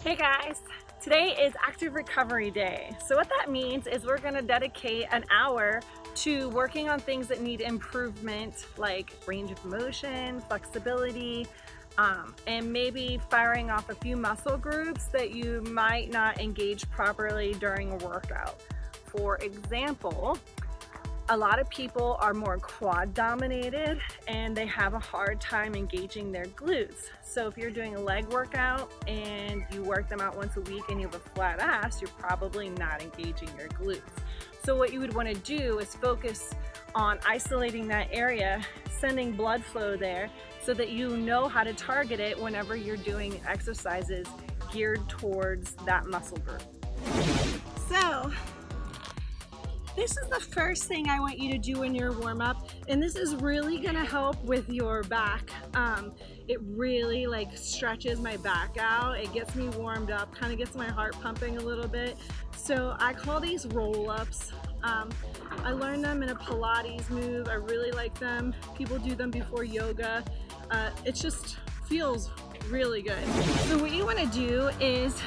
Hey guys, today is Active Recovery Day. So what that means is we're going to dedicate an hour to working on things that need improvement, like range of motion, flexibility, and maybe firing off a few muscle groups that you might not engage properly during a workout. For example, a lot of people are more quad dominated and they have a hard time engaging their glutes. So if you're doing a leg workout and you work them out once a week and you have a flat ass, you're probably not engaging your glutes. So what you would want to do is focus on isolating that area, sending blood flow there so that you know how to target it whenever you're doing exercises geared towards that muscle group. So this is the first thing I want you to do in your warm-up, and this is really gonna help with your back. It really stretches my back out. It gets me warmed up, kind of gets my heart pumping a little bit. So I call these roll-ups. I learned them in a Pilates move. I really like them. People do them before yoga. It just feels really good. So what you wanna do is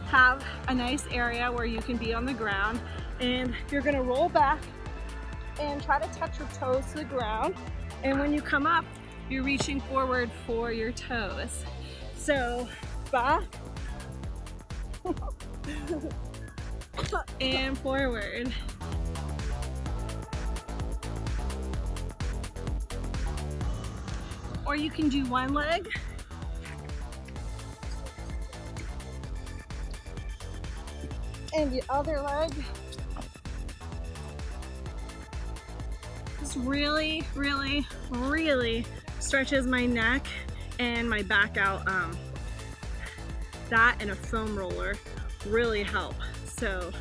have a nice area where you can be on the ground, and you're gonna roll back and try to touch your toes to the ground. And when you come up, you're reaching forward for your toes. So back and forward. Or you can do one leg and the other leg. This really stretches my neck and my back out. That and a foam roller really help. So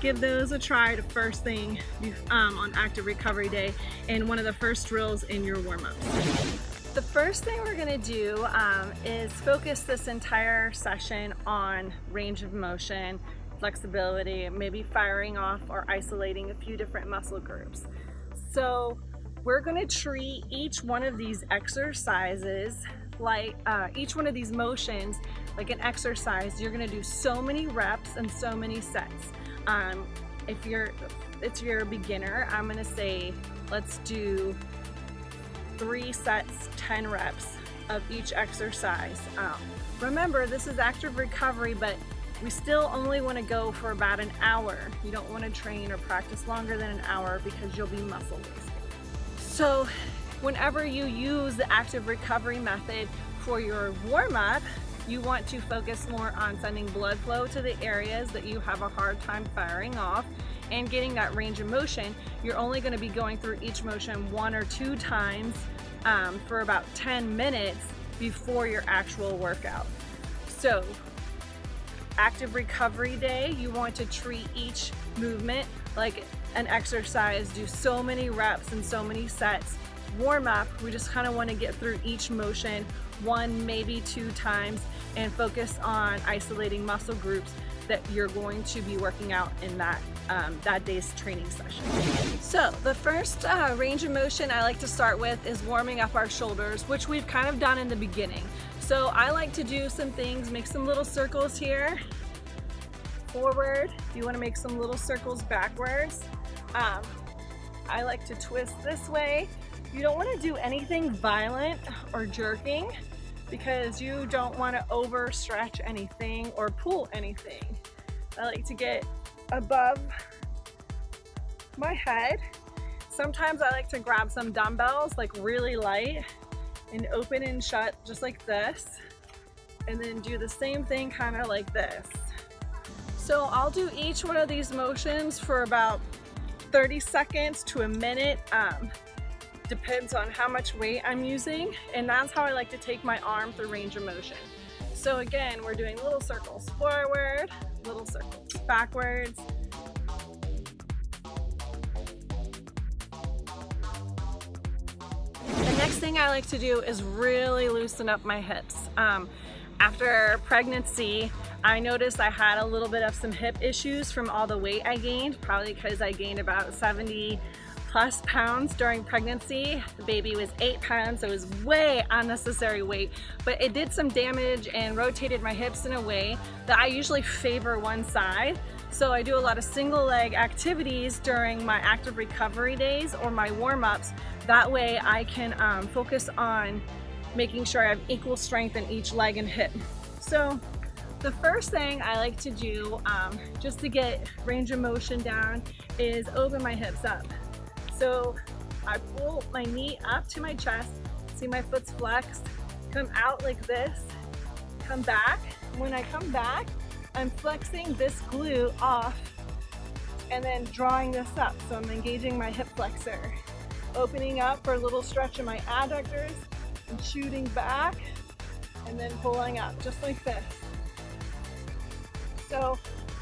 give those a try the first thing on Active Recovery Day and one of the first drills in your warm-ups. The first thing we're gonna do is focus this entire session on range of motion, flexibility, maybe firing off or isolating a few different muscle groups. So we're going to treat each one of these exercises like each one of these motions like an exercise. You're going to do so many reps and so many sets. If you're a beginner, I'm going to say let's do 3 sets, 10 reps of each exercise. Remember, this is active recovery, but we still only want to go for about an hour. You don't want to train or practice longer than an hour because you'll be muscle wasted. So whenever you use the active recovery method for your warm-up, you want to focus more on sending blood flow to the areas that you have a hard time firing off and getting that range of motion. You're only going to be going through each motion 1 or 2 times for about 10 minutes before your actual workout. So Active Recovery Day, you want to treat each movement like an exercise, do so many reps and so many sets. Warm up, we just kind of want to get through each motion 1, maybe 2 times and focus on isolating muscle groups that you're going to be working out in that day's training session. So the first range of motion I like to start with is warming up our shoulders, which we've kind of done in the beginning. So I like to do some things, make some little circles here, forward. You want to make some little circles backwards. I like to twist this way. You don't want to do anything violent or jerking because you don't want to overstretch anything or pull anything. I like to get above my head. Sometimes I like to grab some dumbbells, like really light, and open and shut just like this, and then do the same thing kind of like this. So I'll do each one of these motions for about 30 seconds to a minute. Depends on how much weight I'm using, and that's how I like to take my arm through range of motion. So again, we're doing little circles forward, little circles backwards. The next thing I like to do is really loosen up my hips. After pregnancy, I noticed I had a little bit of some hip issues from all the weight I gained, probably because I gained about 70 plus pounds during pregnancy. The baby was 8 pounds, so it was way unnecessary weight, but it did some damage and rotated my hips in a way that I usually favor one side. So I do a lot of single leg activities during my active recovery days or my warm-ups. That way I can focus on making sure I have equal strength in each leg and hip. So the first thing I like to do, just to get range of motion down, is open my hips up. So I pull my knee up to my chest, see my foot's flexed, come out like this, come back. When I come back, I'm flexing this glute off and then drawing this up. So I'm engaging my hip flexor, opening up for a little stretch of my adductors and shooting back and then pulling up just like this. So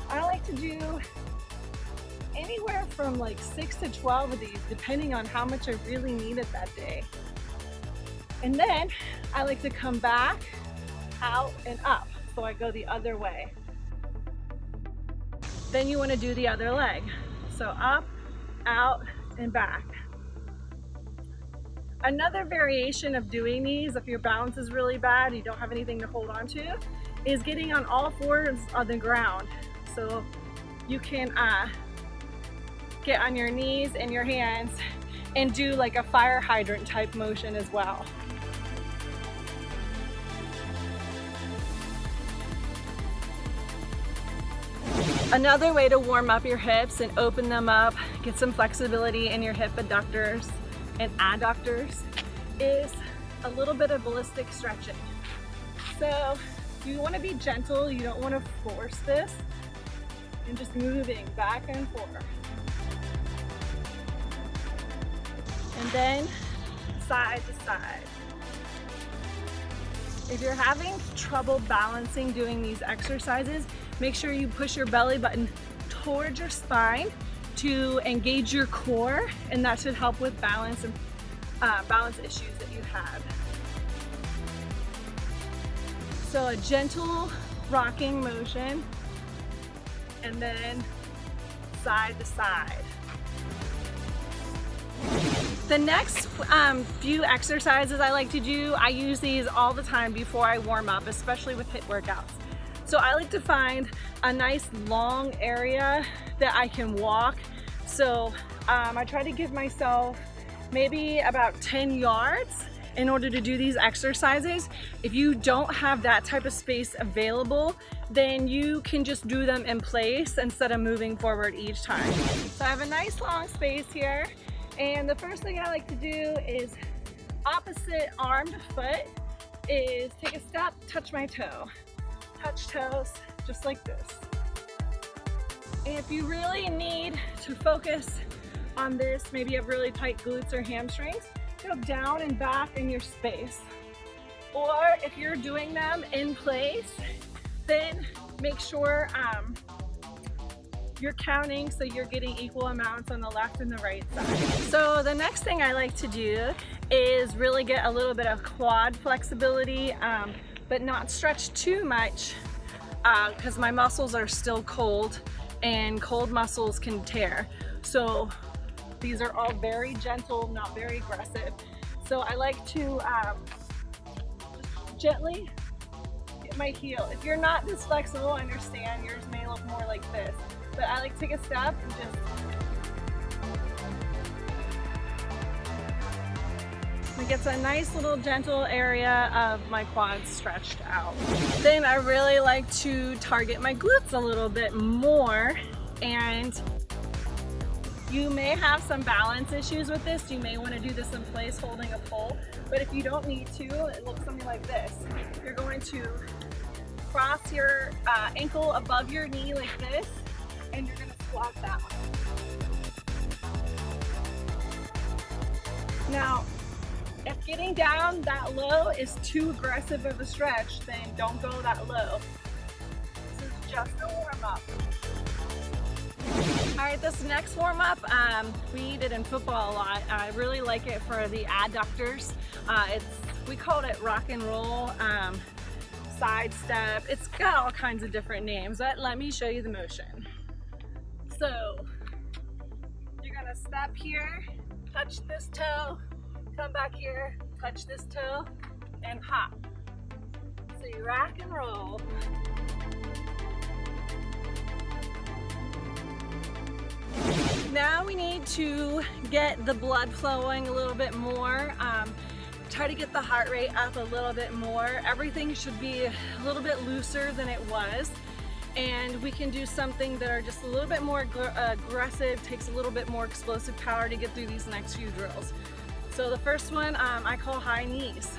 I like to do anywhere from like 6 to 12 of these, depending on how much I really needed that day. And then I like to come back, out and up. So I go the other way. Then you want to do the other leg. So up, out, and back. Another variation of doing these, if your balance is really bad, you don't have anything to hold on to, is getting on all fours on the ground. So you can get on your knees and your hands and do like a fire hydrant type motion as well. Another way to warm up your hips and open them up, get some flexibility in your hip adductors and adductors, is a little bit of ballistic stretching. So you want to be gentle, you don't want to force this, and just moving back and forth. And then side to side. If you're having trouble balancing doing these exercises, make sure you push your belly button towards your spine to engage your core, and that should help with balance and balance issues that you have. So a gentle rocking motion, and then side to side. The next few exercises I like to do, I use these all the time before I warm up, especially with HIIT workouts. So I like to find a nice long area that I can walk. So I try to give myself maybe about 10 yards in order to do these exercises. If you don't have that type of space available, then you can just do them in place instead of moving forward each time. So I have a nice long space here. And the first thing I like to do is opposite armed foot is take a step, touch my toe. Touch toes, just like this. And if you really need to focus on this, maybe you have really tight glutes or hamstrings, go down and back in your space. Or if you're doing them in place, then make sure you're counting so you're getting equal amounts on the left and the right side. So the next thing I like to do is really get a little bit of quad flexibility, but not stretch too much because my muscles are still cold and cold muscles can tear. So these are all very gentle, not very aggressive. So I like to just gently get my heel. If you're not this flexible, I understand yours may look more like this. But I like to take a step and just it gets a nice little gentle area of my quads stretched out. Then I really like to target my glutes a little bit more, and you may have some balance issues with this. You may want to do this in place holding a pole, but if you don't need to, it looks something like this. You're going to cross your ankle above your knee like this, and you're going to squat that one. Now, if getting down that low is too aggressive of a stretch, then don't go that low. This is just a warm-up. All right, this next warm-up, we did in football a lot. I really like it for the adductors. We called it rock and roll, side step. It's got all kinds of different names, but let me show you the motion. So you're gonna step here, touch this toe, come back here, touch this toe, and hop. So you rack and roll. Now we need to get the blood flowing a little bit more. Try to get the heart rate up a little bit more. Everything should be a little bit looser than it was. And we can do something that are just a little bit more aggressive, takes a little bit more explosive power to get through these next few drills. So the first one I call high knees.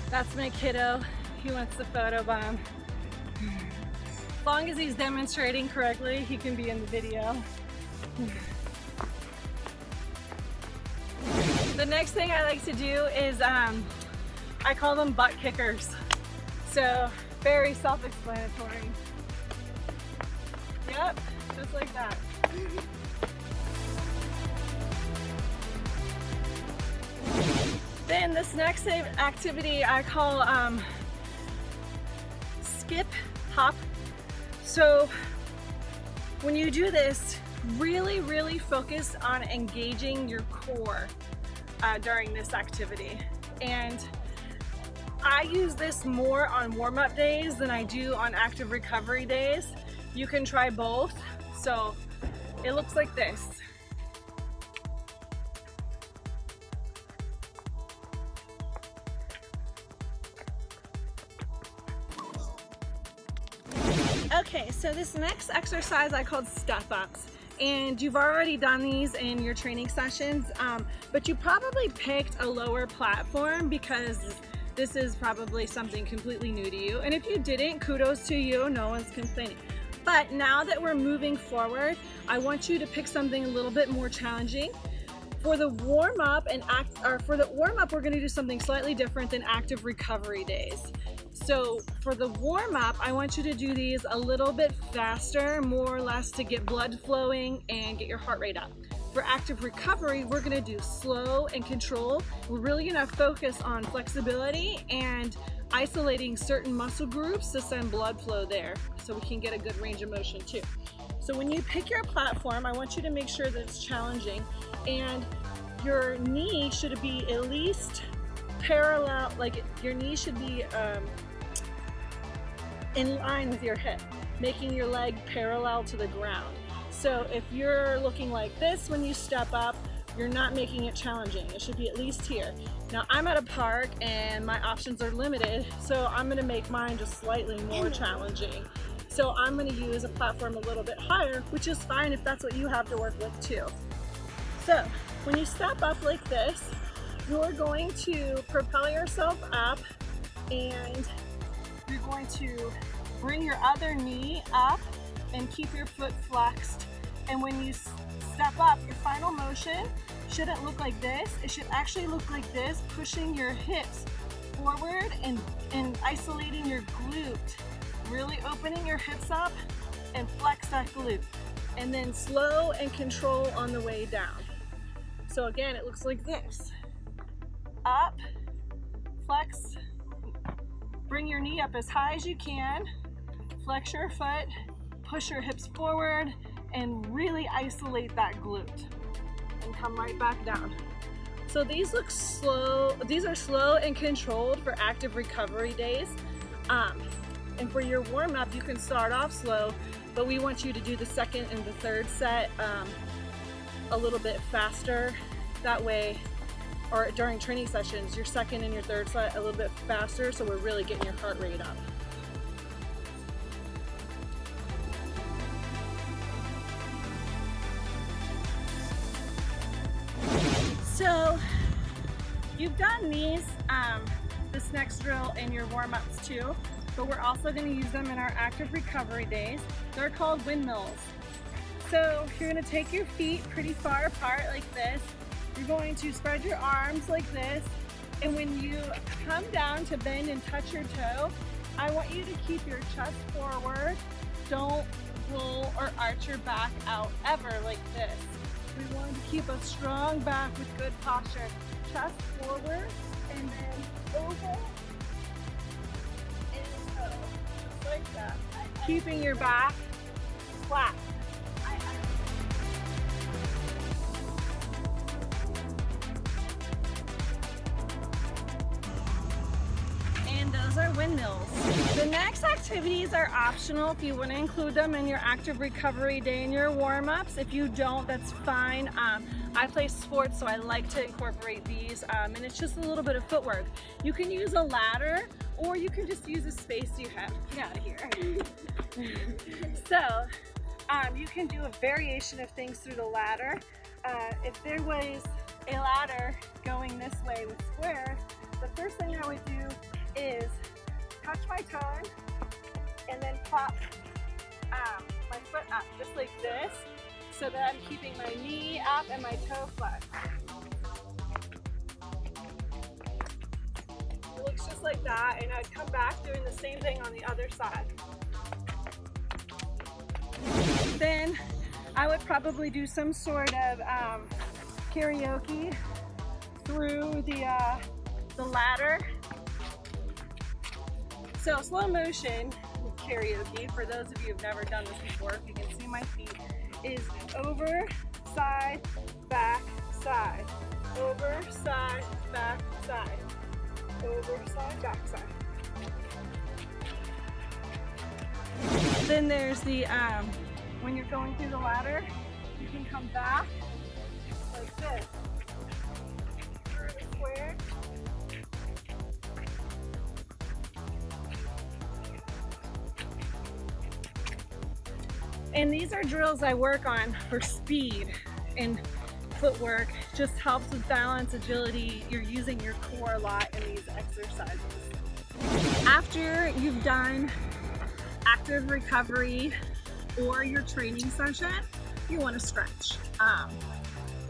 That's my kiddo. He wants the photo bomb. As long as he's demonstrating correctly, he can be in the video. The next thing I like to do is, I call them butt kickers. So, very self-explanatory. Yep, just like that. Then this next activity I call skip hop. So when you do this, really focus on engaging your core during this activity. And I use this more on warm-up days than I do on active recovery days. You can try both. So it looks like this. Okay, so this next exercise I called step ups, and you've already done these in your training sessions, but you probably picked a lower platform because this is probably something completely new to you. And if you didn't, kudos to you, no one's complaining. But now that we're moving forward, I want you to pick something a little bit more challenging. For the warm-up we're going to do something slightly different than active recovery days. So for the warm-up, I want you to do these a little bit faster, more or less to get blood flowing and get your heart rate up. For active recovery, we're going to do slow and control. We're really going to focus on flexibility and isolating certain muscle groups to send blood flow there so we can get a good range of motion too. So when you pick your platform, I want you to make sure that it's challenging, and your knee should be at least parallel, like your knee should be in line with your hip, making your leg parallel to the ground. So if you're looking like this when you step up, you're not making it challenging. It should be at least here. Now I'm at a park and my options are limited, so I'm gonna make mine just slightly more challenging. So I'm gonna use a platform a little bit higher, which is fine if that's what you have to work with too. So when you step up like this, you're going to propel yourself up and you're going to bring your other knee up and keep your foot flexed. And when you step up, your final motion shouldn't look like this. It should actually look like this, pushing your hips forward and isolating your glute. Really opening your hips up and flex that glute. And then slow and control on the way down. So again, it looks like this. Up, flex, bring your knee up as high as you can, flex your foot, push your hips forward, and really isolate that glute. And come right back down. So these look slow, these are slow and controlled for active recovery days. And for your warm-up, you can start off slow, but we want you to do the second and the third set a little bit faster. That way, or during training sessions, your second and your third set a little bit faster, so we're really getting your heart rate up. So you've done these, this next drill in your warm-ups too, but we're also going to use them in our active recovery days. They're called windmills. So you're going to take your feet pretty far apart like this. You're going to spread your arms like this, and when you come down to bend and touch your toe, I want you to keep your chest forward. Don't roll or arch your back out ever like this. We want to keep a strong back with good posture. Chest forward and then over keeping your back flat. And those are windmills. The next activities are optional if you want to include them in your active recovery day and your warm-ups. If you don't, that's fine. I play sports, so I like to incorporate these, and it's just a little bit of footwork. You can use a ladder, or you can just use a space you have. Get out of here. So, you can do a variation of things through the ladder. If there was a ladder going this way with squares, the first thing I would do is touch my toe and then pop my foot up just like this, so that I'm keeping my knee up and my toe flat. It looks just like that, and I'd come back doing the same thing on the other side. Then I would probably do some sort of karaoke through the ladder. So slow motion karaoke, for those of you who've never done this before, if you can see my feet, is over, side, back, side. Over, side, back, side. Over, side, back, side. Then there's the, when you're going through the ladder, you can come back like this. Through the square. And these are drills I work on for speed and footwork. Just helps with balance, agility. You're using your core a lot in these exercises. After you've done active recovery or your training session, you want to stretch.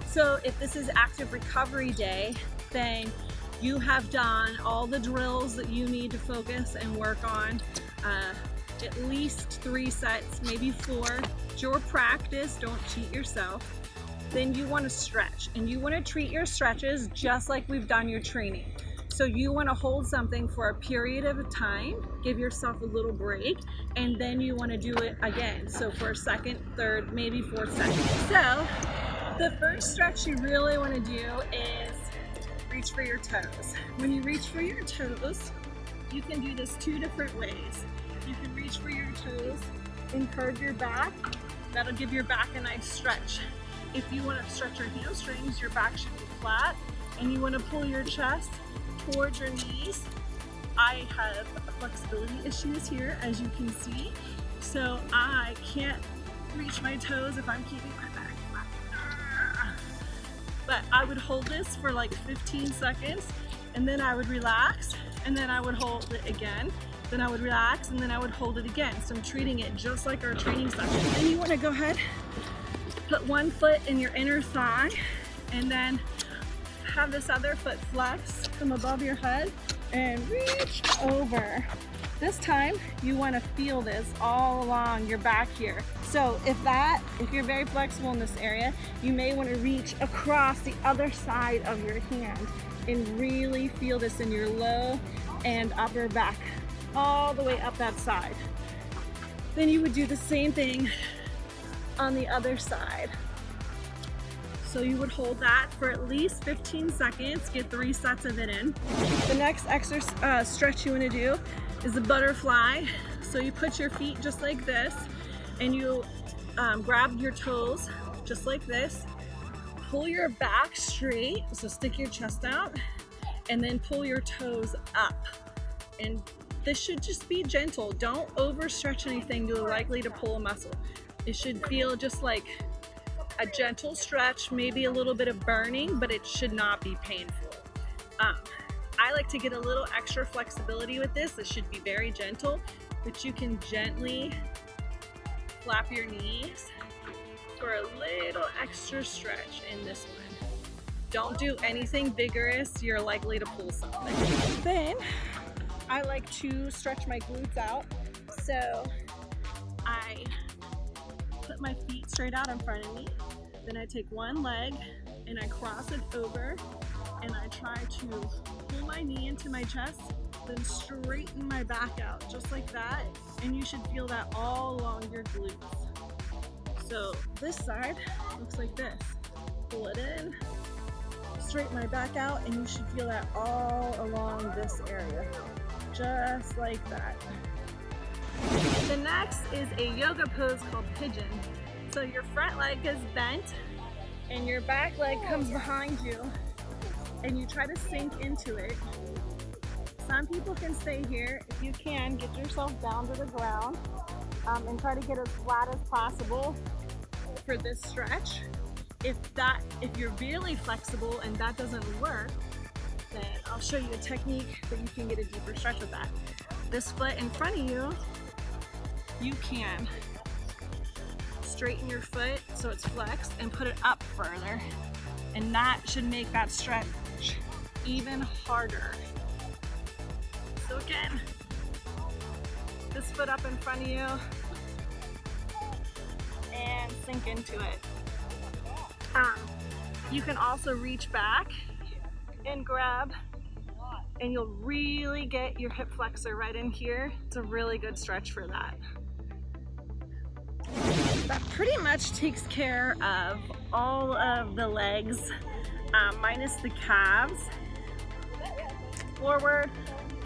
So if this is active recovery day, then you have done all the drills that you need to focus and work on. At least 3 sets, maybe 4. It's your practice, don't cheat yourself. Then you want to stretch, and you want to treat your stretches just like we've done your training. So you want to hold something for a period of time, give yourself a little break, and then you want to do it again. So for a second, third, maybe 4th seconds. So the first stretch you really want to do is reach for your toes. When you reach for your toes, you can do this 2 different ways. You can reach for your toes and curve your back. That'll give your back a nice stretch. If you want to stretch your hamstrings, your back should be flat, and you want to pull your chest towards your knees. I have flexibility issues here, as you can see, so I can't reach my toes if I'm keeping my back flat. But I would hold this for like 15 seconds, and then I would relax, and then I would hold it again. Then I would relax, and then I would hold it again. So I'm treating it just like our training session. Then you want to go ahead, put one foot in your inner thigh, and then have this other foot flex from above your head and reach over. This time you want to feel this all along your back here. So if you're very flexible in this area, you may want to reach across the other side of your hand and really feel this in your low and upper back, all the way up that side. Then you would do the same thing on the other side. So you would hold that for at least 15 seconds, get 3 sets of it in. The next stretch you want to do is a butterfly. So you put your feet just like this, and you grab your toes just like this. Pull your back straight, so stick your chest out, and then pull your toes up. And this should just be gentle. Don't overstretch anything you're likely to pull a muscle. It should feel just like a gentle stretch, maybe a little bit of burning, but it should not be painful. I like to get a little extra flexibility with this. This should be very gentle, but you can gently flap your knees for a little extra stretch in this one. Don't do anything vigorous, you're likely to pull something. Then I like to stretch my glutes out, so I put my feet straight out in front of me. Then I take one leg and I cross it over, and I try to pull my knee into my chest Then straighten my back out just like that, and you should feel that all along your glutes. So this side looks like this. Pull it in, straighten my back out, and you should feel that all along this area, just like that. The next is a yoga pose called pigeon. So your front leg is bent and your back leg comes behind you, and you try to sink into it. Some people can stay here. If you can, get yourself down to the ground and try to get as flat as possible for this stretch. If you're really flexible and that doesn't work, then I'll show you a technique that you can get a deeper stretch with that. This foot in front of you, you can straighten your foot so it's flexed and put it up further. And that should make that stretch even harder. So again, this foot up in front of you and sink into it. You can also reach back and grab, and you'll really get your hip flexor right in here. It's a really good stretch for that. That pretty much takes care of all of the legs, minus the calves. Forward,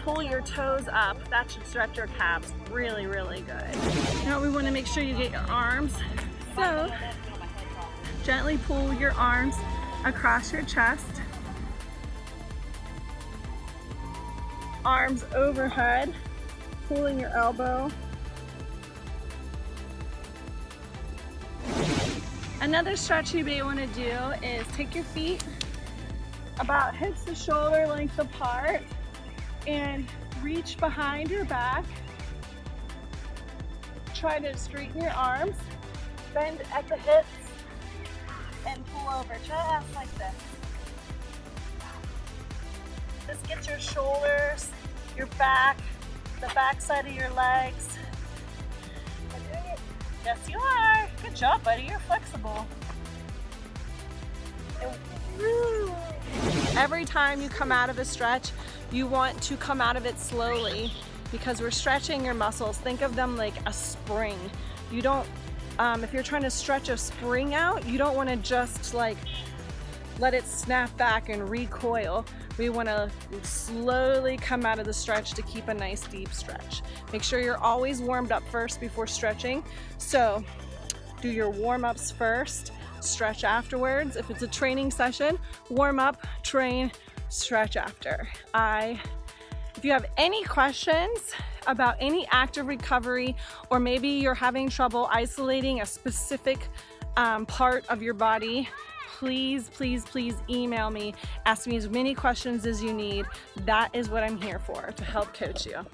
pull your toes up. That should stretch your calves really, really good. Now we want to make sure you get your arms. So gently pull your arms across your chest. Arms overhead, pulling your elbow. Another stretch you may want to do is take your feet about hips to shoulder length apart and reach behind your back. Try to straighten your arms, bend at the hips, and pull over just like this. This gets your shoulders, your back, the back side of your legs. Yes, you are. Good job, buddy. You're flexible. Every time you come out of a stretch, you want to come out of it slowly because we're stretching your muscles. Think of them like a spring. You don't, if you're trying to stretch a spring out, you don't want to just like let it snap back and recoil. We want to slowly come out of the stretch to keep a nice deep stretch. Make sure you're always warmed up first before stretching. So do your warm-ups first, stretch afterwards. If it's a training session, warm up, train, stretch after. If you have any questions about any active recovery, or maybe you're having trouble isolating a specific part of your body, please, please, please email me. Ask me as many questions as you need. That is what I'm here for, to help coach you.